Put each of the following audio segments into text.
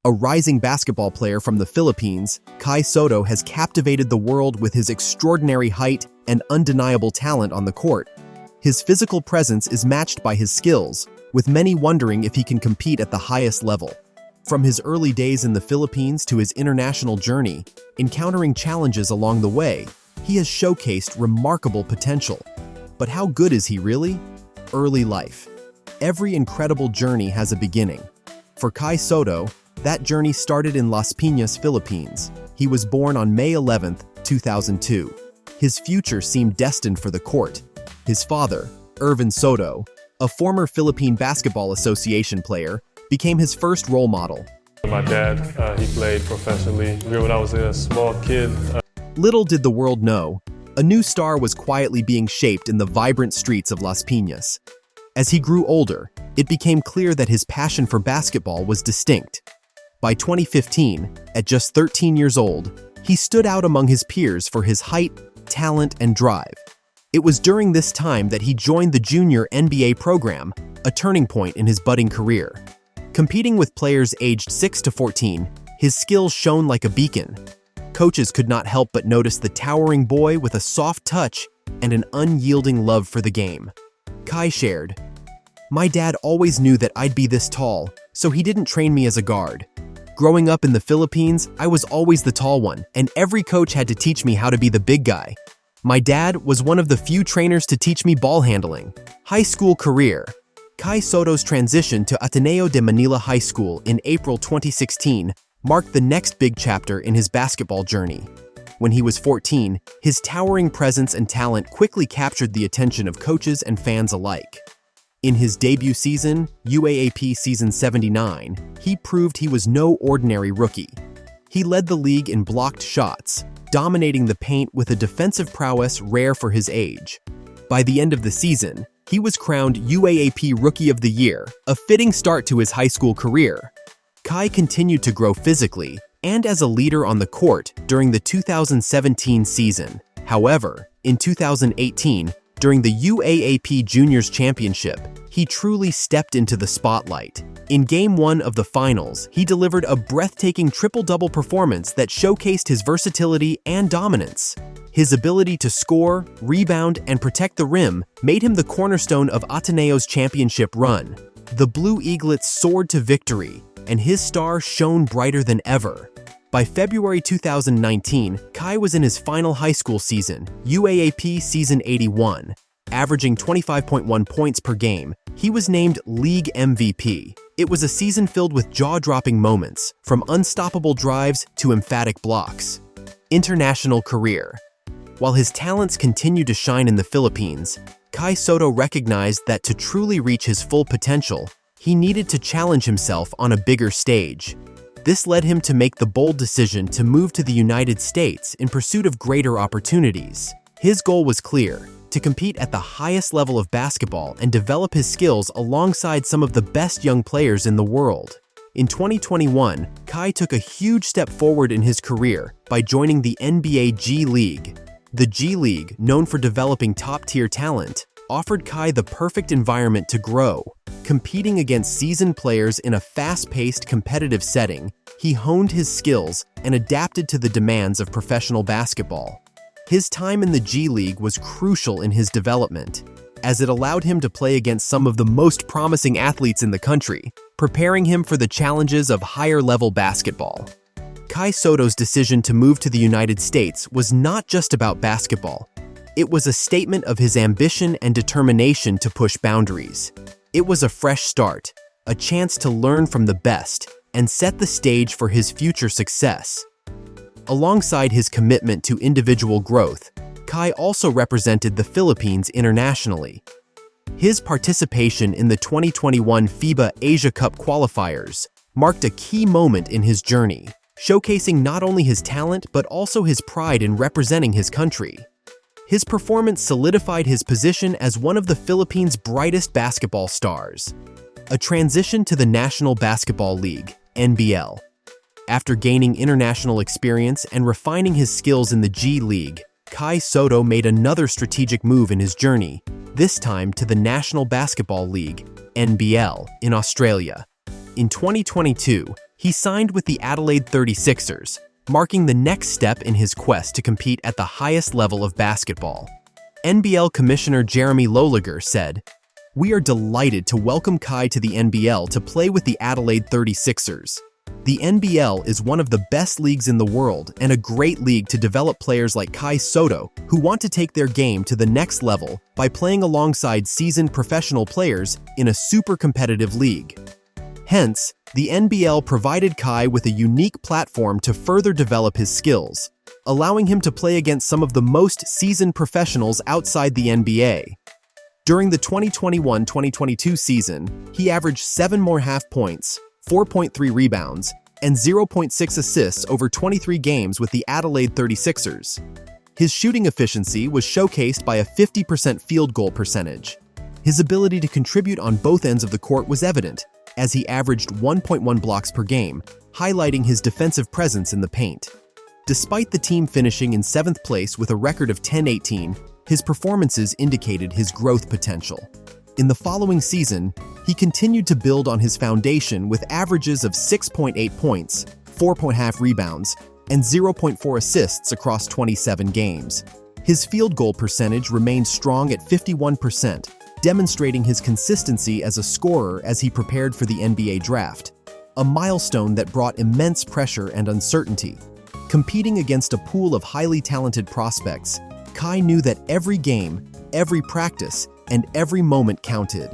A rising basketball player from the Philippines, Kai Sotto has captivated the world with his extraordinary height and undeniable talent on the court. His physical presence is matched by his skills, with many wondering if he can compete at the highest level. From his early days in the Philippines to his international journey, encountering challenges along the way, he has showcased remarkable potential. But how good is he really? Early life. Every incredible journey has a beginning. For Kai Sotto, that journey started in Las Piñas, Philippines. He was born on May 11, 2002. His future seemed destined for the court. His father, Ervin Sotto, a former Philippine Basketball Association player, became his first role model. My dad, he played professionally when I was a small kid. Little did the world know, a new star was quietly being shaped in the vibrant streets of Las Piñas. As he grew older, it became clear that his passion for basketball was distinct. By 2015, at just 13 years old, he stood out among his peers for his height, talent, and drive. It was during this time that he joined the junior NBA program, a turning point in his budding career. Competing with players aged 6 to 14, his skills shone like a beacon. Coaches could not help but notice the towering boy with a soft touch and an unyielding love for the game. Kai shared, "My dad always knew that I'd be this tall, so he didn't train me as a guard. Growing up in the Philippines, I was always the tall one, and every coach had to teach me how to be the big guy. My dad was one of the few trainers to teach me ball handling." High school career. Kai Sotto's transition to Ateneo de Manila High School in April 2016 marked the next big chapter in his basketball journey. When he was 14, his towering presence and talent quickly captured the attention of coaches and fans alike. In his debut season, UAAP Season 79, he proved he was no ordinary rookie. He led the league in blocked shots, dominating the paint with a defensive prowess rare for his age. By the end of the season, he was crowned UAAP Rookie of the Year, a fitting start to his high school career. Kai continued to grow physically and as a leader on the court during the 2017 season. However, in 2018, during the UAAP Juniors Championship, he truly stepped into the spotlight. In Game 1 of the finals, he delivered a breathtaking triple-double performance that showcased his versatility and dominance. His ability to score, rebound, and protect the rim made him the cornerstone of Ateneo's championship run. The Blue Eaglets soared to victory, and his star shone brighter than ever. By February 2019, Kai was in his final high school season, UAAP Season 81. Averaging 25.1 points per game, he was named League MVP. It was a season filled with jaw-dropping moments, from unstoppable drives to emphatic blocks. International career. While his talents continued to shine in the Philippines, Kai Sotto recognized that to truly reach his full potential, he needed to challenge himself on a bigger stage. This led him to make the bold decision to move to the United States in pursuit of greater opportunities. His goal was clear: to compete at the highest level of basketball and develop his skills alongside some of the best young players in the world. In 2021, Kai took a huge step forward in his career by joining the NBA G League. The G League, known for developing top-tier talent, offered Kai the perfect environment to grow. Competing against seasoned players in a fast-paced, competitive setting, he honed his skills and adapted to the demands of professional basketball. His time in the G League was crucial in his development, as it allowed him to play against some of the most promising athletes in the country, preparing him for the challenges of higher-level basketball. Kai Sotto's decision to move to the United States was not just about basketball. It was a statement of his ambition and determination to push boundaries. It was a fresh start, a chance to learn from the best and set the stage for his future success. Alongside his commitment to individual growth, Kai also represented the Philippines internationally. His participation in the 2021 FIBA Asia Cup qualifiers marked a key moment in his journey, showcasing not only his talent but also his pride in representing his country. His performance solidified his position as one of the Philippines' brightest basketball stars. A transition to the National Basketball League, NBL. After gaining international experience and refining his skills in the G League, Kai Sotto made another strategic move in his journey, this time to the National Basketball League, NBL, in Australia. In 2022, He signed with the Adelaide 36ers, marking the next step in his quest to compete at the highest level of basketball. NBL Commissioner Jeremy Loliger said, "We are delighted to welcome Kai to the NBL to play with the Adelaide 36ers. The NBL is one of the best leagues in the world and a great league to develop players like Kai Sotto who want to take their game to the next level by playing alongside seasoned professional players in a super competitive league." Hence, the NBL provided Kai with a unique platform to further develop his skills, allowing him to play against some of the most seasoned professionals outside the NBA. During the 2021-2022 season, he averaged 7 more half points, 4.3 rebounds, and 0.6 assists over 23 games with the Adelaide 36ers. His shooting efficiency was showcased by a 50% field goal percentage. His ability to contribute on both ends of the court was evident, as he averaged 1.1 blocks per game, highlighting his defensive presence in the paint. Despite the team finishing in 7th place with a record of 10-18, his performances indicated his growth potential. In the following season, he continued to build on his foundation with averages of 6.8 points, 4.5 rebounds, and 0.4 assists across 27 games. His field goal percentage remained strong at 51%, demonstrating his consistency as a scorer as he prepared for the NBA draft, a milestone that brought immense pressure and uncertainty. Competing against a pool of highly talented prospects, Kai knew that every game, every practice, and every moment counted.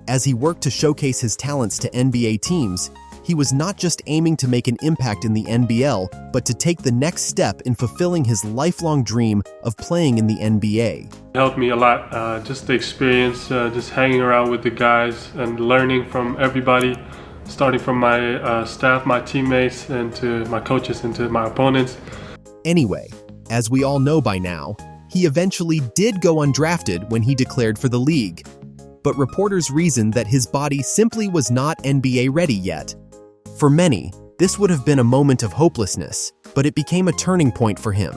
As he worked to showcase his talents to NBA teams, he was not just aiming to make an impact in the NBL, but to take the next step in fulfilling his lifelong dream of playing in the NBA. It helped me a lot, just the experience, just hanging around with the guys and learning from everybody, starting from my staff, my teammates, and to my coaches and to my opponents. Anyway, as we all know by now, he eventually did go undrafted when he declared for the league. But reporters reasoned that his body simply was not NBA ready yet. For many, this would have been a moment of hopelessness, but it became a turning point for him.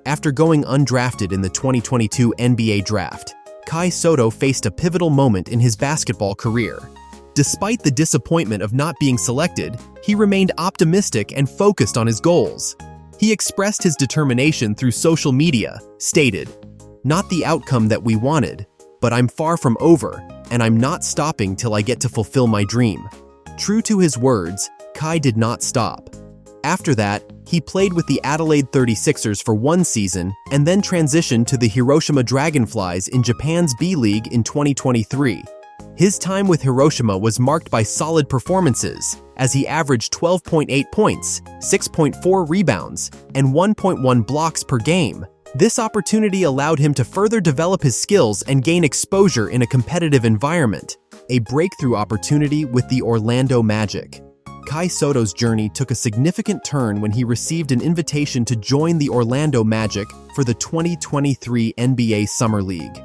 After going undrafted in the 2022 NBA draft, Kai Sotto faced a pivotal moment in his basketball career. Despite the disappointment of not being selected, he remained optimistic and focused on his goals. He expressed his determination through social media, stated, "Not the outcome that we wanted, but I'm far from over, and I'm not stopping till I get to fulfill my dream." True to his words, Kai did not stop. After that, he played with the Adelaide 36ers for 1 season and then transitioned to the Hiroshima Dragonflies in Japan's B League in 2023. His time with Hiroshima was marked by solid performances, as he averaged 12.8 points, 6.4 rebounds, and 1.1 blocks per game. This opportunity allowed him to further develop his skills and gain exposure in a competitive environment, a breakthrough opportunity with the Orlando Magic. Kai Sotto's journey took a significant turn when he received an invitation to join the Orlando Magic for the 2023 NBA Summer League.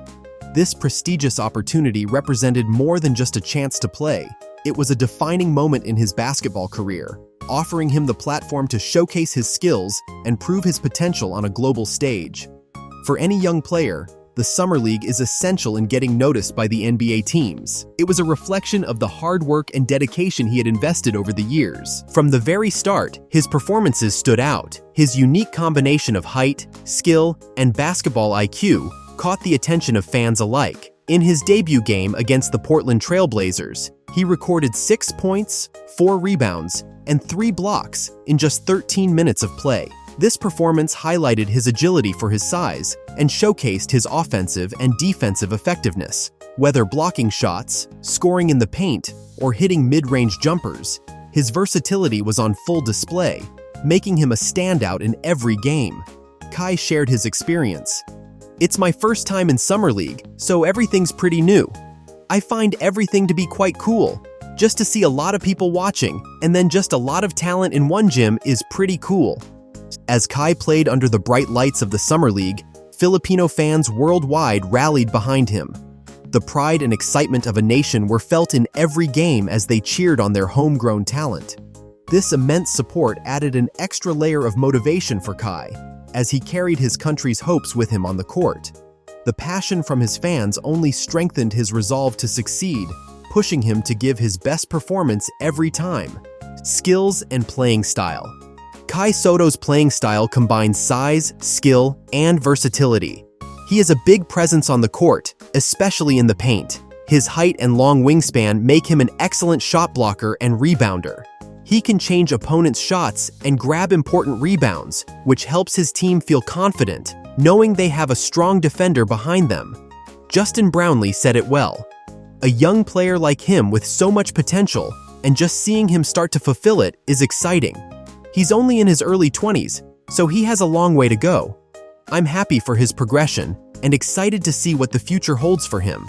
This prestigious opportunity represented more than just a chance to play. It was a defining moment in his basketball career, offering him the platform to showcase his skills and prove his potential on a global stage. For any young player, the Summer League is essential in getting noticed by the NBA teams. It was a reflection of the hard work and dedication he had invested over the years. From the very start, his performances stood out. His unique combination of height, skill, and basketball IQ caught the attention of fans alike. In his debut game against the Portland Trail Blazers, he recorded 6 points, 4 rebounds, and 3 blocks in just 13 minutes of play. This performance highlighted his agility for his size and showcased his offensive and defensive effectiveness. Whether blocking shots, scoring in the paint, or hitting mid-range jumpers, his versatility was on full display, making him a standout in every game. Kai shared his experience. "It's my first time in Summer League, so everything's pretty new. I find everything to be quite cool. Just to see a lot of people watching, and then just a lot of talent in one gym is pretty cool." As Kai played under the bright lights of the Summer League, Filipino fans worldwide rallied behind him. The pride and excitement of a nation were felt in every game as they cheered on their homegrown talent. This immense support added an extra layer of motivation for Kai, as he carried his country's hopes with him on the court. The passion from his fans only strengthened his resolve to succeed, pushing him to give his best performance every time. Skills and playing style. Kai Sotto's playing style combines size, skill, and versatility. He has a big presence on the court, especially in the paint. His height and long wingspan make him an excellent shot blocker and rebounder. He can change opponents' shots and grab important rebounds, which helps his team feel confident, knowing they have a strong defender behind them. Justin Brownlee said it well. A young player like him with so much potential, and just seeing him start to fulfill it is exciting. He's only in his early 20s, so he has a long way to go. I'm happy for his progression and excited to see what the future holds for him.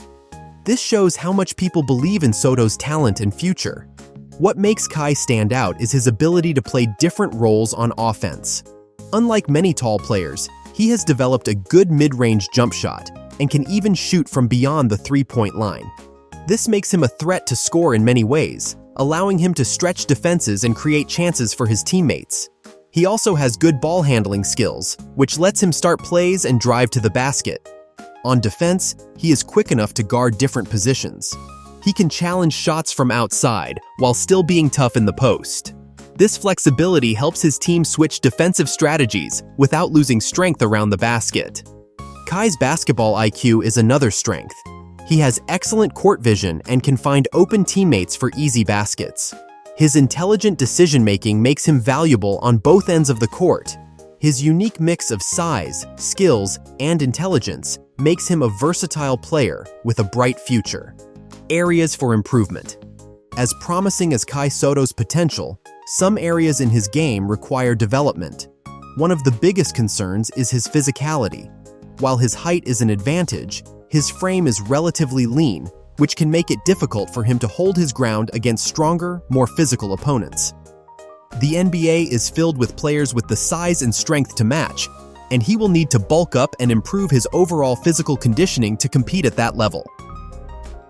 This shows how much people believe in Sotto's talent and future. What makes Kai stand out is his ability to play different roles on offense. Unlike many tall players, he has developed a good mid-range jump shot and can even shoot from beyond the three-point line. This makes him a threat to score in many ways, allowing him to stretch defenses and create chances for his teammates. He also has good ball handling skills, which lets him start plays and drive to the basket. On defense, he is quick enough to guard different positions. He can challenge shots from outside while still being tough in the post. This flexibility helps his team switch defensive strategies without losing strength around the basket. Kai's basketball IQ is another strength. He has excellent court vision and can find open teammates for easy baskets. His intelligent decision-making makes him valuable on both ends of the court. His unique mix of size, skills, and intelligence makes him a versatile player with a bright future. Areas for improvement. As promising as Kai Sotto's potential, some areas in his game require development. One of the biggest concerns is his physicality. While his height is an advantage, his frame is relatively lean, which can make it difficult for him to hold his ground against stronger, more physical opponents. The NBA is filled with players with the size and strength to match, and he will need to bulk up and improve his overall physical conditioning to compete at that level.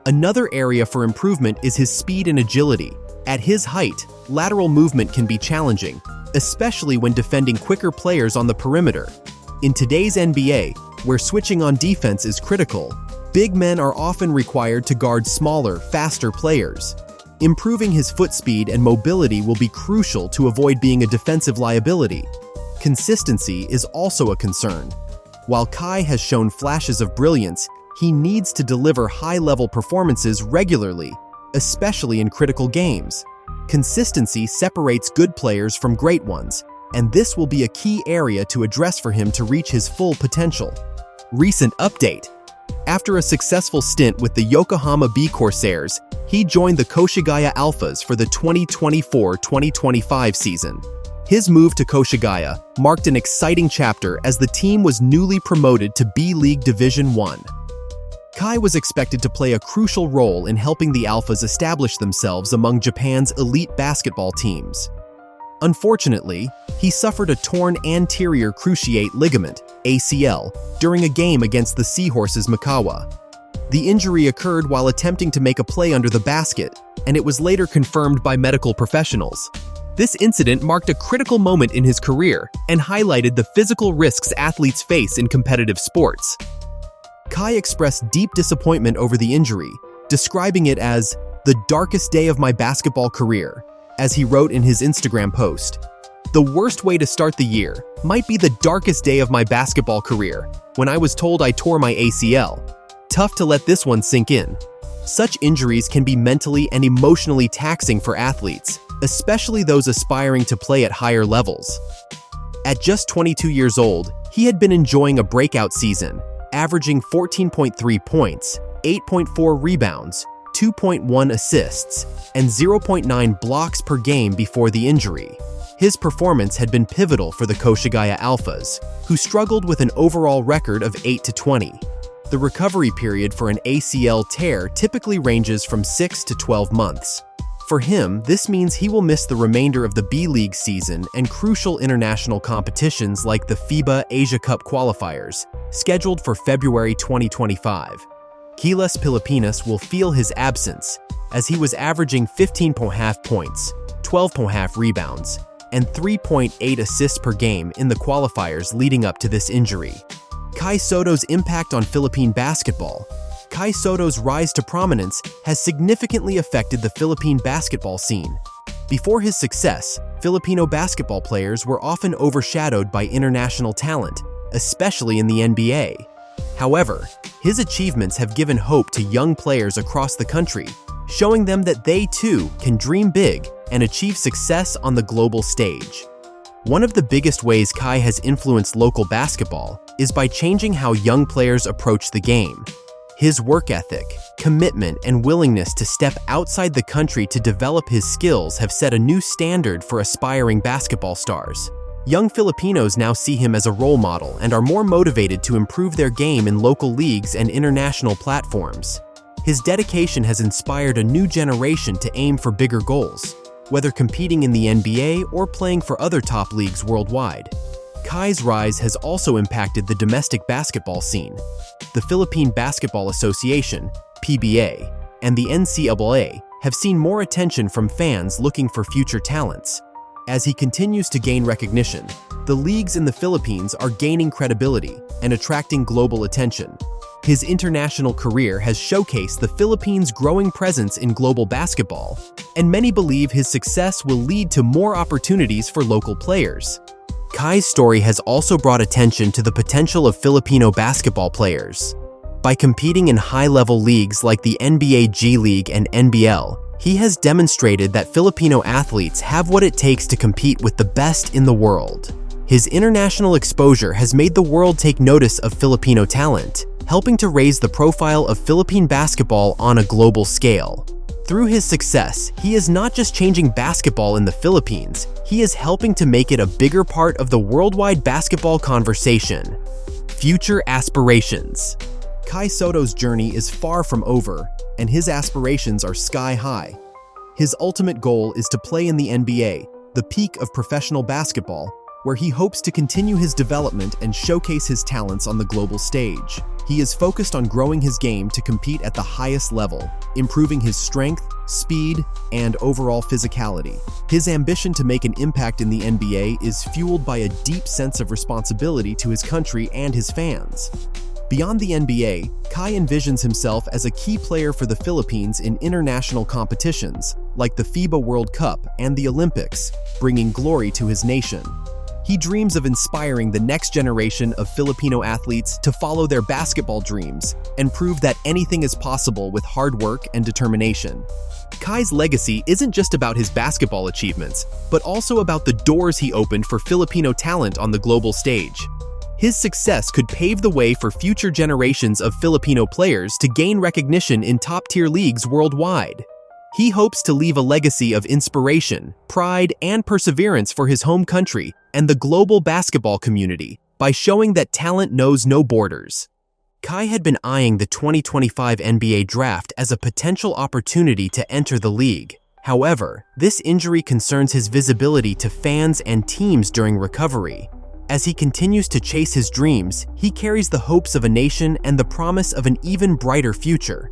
Another area for improvement is his speed and agility. At his height, lateral movement can be challenging, especially when defending quicker players on the perimeter. In today's NBA, where switching on defense is critical, big men are often required to guard smaller, faster players. Improving his foot speed and mobility will be crucial to avoid being a defensive liability. Consistency is also a concern. While Kai has shown flashes of brilliance, he needs to deliver high-level performances regularly, especially in critical games. Consistency separates good players from great ones, and this will be a key area to address for him to reach his full potential. Recent update. After a successful stint with the Yokohama B Corsairs, he joined the Koshigaya Alphas for the 2024-2025 season. His move to Koshigaya marked an exciting chapter as the team was newly promoted to B-League Division 1. Kai was expected to play a crucial role in helping the Alphas establish themselves among Japan's elite basketball teams. Unfortunately, he suffered a torn anterior cruciate ligament, ACL, during a game against the Seahorses Mikawa. The injury occurred while attempting to make a play under the basket, and it was later confirmed by medical professionals. This incident marked a critical moment in his career and highlighted the physical risks athletes face in competitive sports. Kai expressed deep disappointment over the injury, describing it as the darkest day of my basketball career, as he wrote in his Instagram post. The worst way to start the year might be the darkest day of my basketball career, when I was told I tore my ACL. Tough to let this one sink in. Such injuries can be mentally and emotionally taxing for athletes, especially those aspiring to play at higher levels. At just 22 years old, he had been enjoying a breakout season, averaging 14.3 points, 8.4 rebounds, 2.1 assists, and 0.9 blocks per game before the injury. His performance had been pivotal for the Koshigaya Alphas, who struggled with an overall record of 8-20. The recovery period for an ACL tear typically ranges from 6 to 12 months. For him, this means he will miss the remainder of the B-League season and crucial international competitions like the FIBA Asia Cup qualifiers, scheduled for February 2025. Gilas Pilipinas will feel his absence, as he was averaging 15.5 points, 12.5 rebounds, and 3.8 assists per game in the qualifiers leading up to this injury. Kai Sotto's impact on Philippine basketball. Kai Sotto's rise to prominence has significantly affected the Philippine basketball scene. Before his success, Filipino basketball players were often overshadowed by international talent, especially in the NBA. However, his achievements have given hope to young players across the country, showing them that they too can dream big and achieve success on the global stage. One of the biggest ways Kai has influenced local basketball is by changing how young players approach the game. His work ethic, commitment, and willingness to step outside the country to develop his skills have set a new standard for aspiring basketball stars. Young Filipinos now see him as a role model and are more motivated to improve their game in local leagues and international platforms. His dedication has inspired a new generation to aim for bigger goals, whether competing in the NBA or playing for other top leagues worldwide. Kai's rise has also impacted the domestic basketball scene. The Philippine Basketball Association, PBA, and the NCAA have seen more attention from fans looking for future talents. As he continues to gain recognition, the leagues in the Philippines are gaining credibility and attracting global attention. His international career has showcased the Philippines' growing presence in global basketball, and many believe his success will lead to more opportunities for local players. Kai's story has also brought attention to the potential of Filipino basketball players. By competing in high-level leagues like the NBA G League and NBL, he has demonstrated that Filipino athletes have what it takes to compete with the best in the world. His international exposure has made the world take notice of Filipino talent, helping to raise the profile of Philippine basketball on a global scale. Through his success, he is not just changing basketball in the Philippines, he is helping to make it a bigger part of the worldwide basketball conversation. Future aspirations. Kai Sotto's journey is far from over, and his aspirations are sky high. His ultimate goal is to play in the NBA, the peak of professional basketball, where he hopes to continue his development and showcase his talents on the global stage. He is focused on growing his game to compete at the highest level, improving his strength, speed, and overall physicality. His ambition to make an impact in the NBA is fueled by a deep sense of responsibility to his country and his fans. Beyond the NBA, Kai envisions himself as a key player for the Philippines in international competitions, like the FIBA World Cup and the Olympics, bringing glory to his nation. He dreams of inspiring the next generation of Filipino athletes to follow their basketball dreams and prove that anything is possible with hard work and determination. Kai's legacy isn't just about his basketball achievements, but also about the doors he opened for Filipino talent on the global stage. His success could pave the way for future generations of Filipino players to gain recognition in top-tier leagues worldwide. He hopes to leave a legacy of inspiration, pride, and perseverance for his home country and the global basketball community by showing that talent knows no borders. Kai had been eyeing the 2025 NBA draft as a potential opportunity to enter the league. However, this injury concerns his visibility to fans and teams during recovery. As he continues to chase his dreams, he carries the hopes of a nation and the promise of an even brighter future.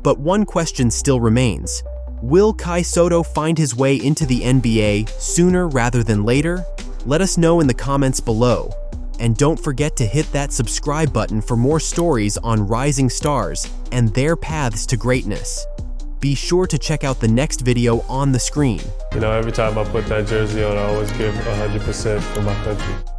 But one question still remains. Will Kai Sotto find his way into the NBA sooner rather than later? Let us know in the comments below. And don't forget to hit that subscribe button for more stories on rising stars and their paths to greatness. Be sure to check out the next video on the screen. Every time I put that jersey on, I always give 100% for my country.